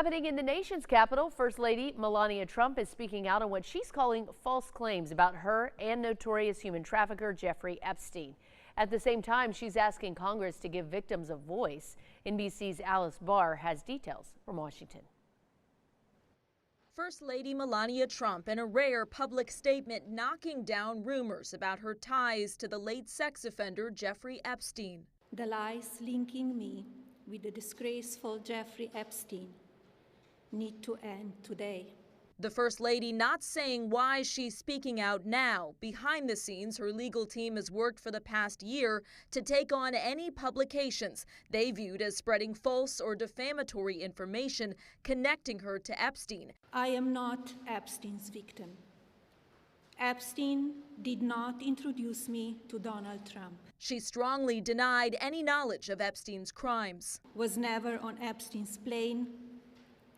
Happening in the nation's capital, First Lady Melania Trump is speaking out on what she's calling false claims about her and notorious human trafficker Jeffrey Epstein. At the same time, she's asking Congress to give victims a voice. NBC's Alice Barr has details from Washington. First Lady Melania Trump in a rare public statement knocking down rumors about her ties to the late sex offender Jeffrey Epstein. The lies linking me with the disgraceful Jeffrey Epstein need to end today. The First Lady not saying why she's speaking out now. Behind the scenes, her legal team has worked for the past year to take on any publications they viewed as spreading false or defamatory information connecting her to Epstein. I am not Epstein's victim. Epstein did not introduce me to Donald Trump. She strongly denied any knowledge of Epstein's crimes. Was never on Epstein's plane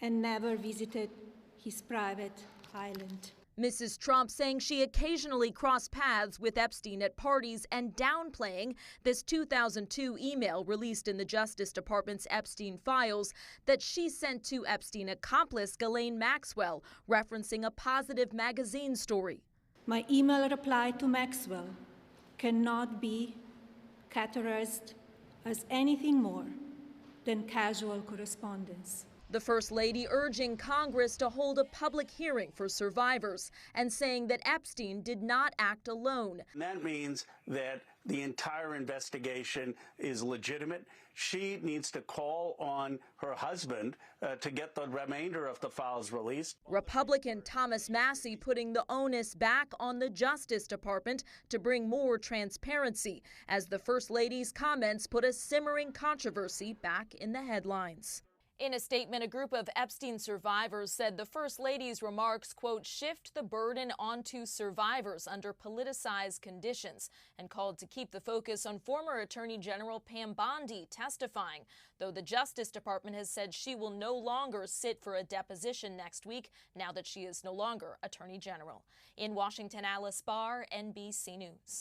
and never visited his private island. Mrs. Trump saying she occasionally crossed paths with Epstein at parties and downplaying this 2002 email released in the Justice Department's Epstein files that she sent to Epstein accomplice Ghislaine Maxwell, referencing a Positive magazine story. My email reply to Maxwell cannot be categorized as anything more than casual correspondence. The First Lady urging Congress to hold a public hearing for survivors and saying that Epstein did not act alone. And that means that the entire investigation is legitimate. She needs to call on her husband to get the remainder of the files released. Republican Thomas Massie putting the onus back on the Justice Department to bring more transparency, as the First Lady's comments put a simmering controversy back in the headlines. In a statement, a group of Epstein survivors said the First Lady's remarks, quote, shift the burden onto survivors under politicized conditions, and called to keep the focus on former Attorney General Pam Bondi testifying, though the Justice Department has said she will no longer sit for a deposition next week now that she is no longer Attorney General. In Washington, Alice Barr, NBC News.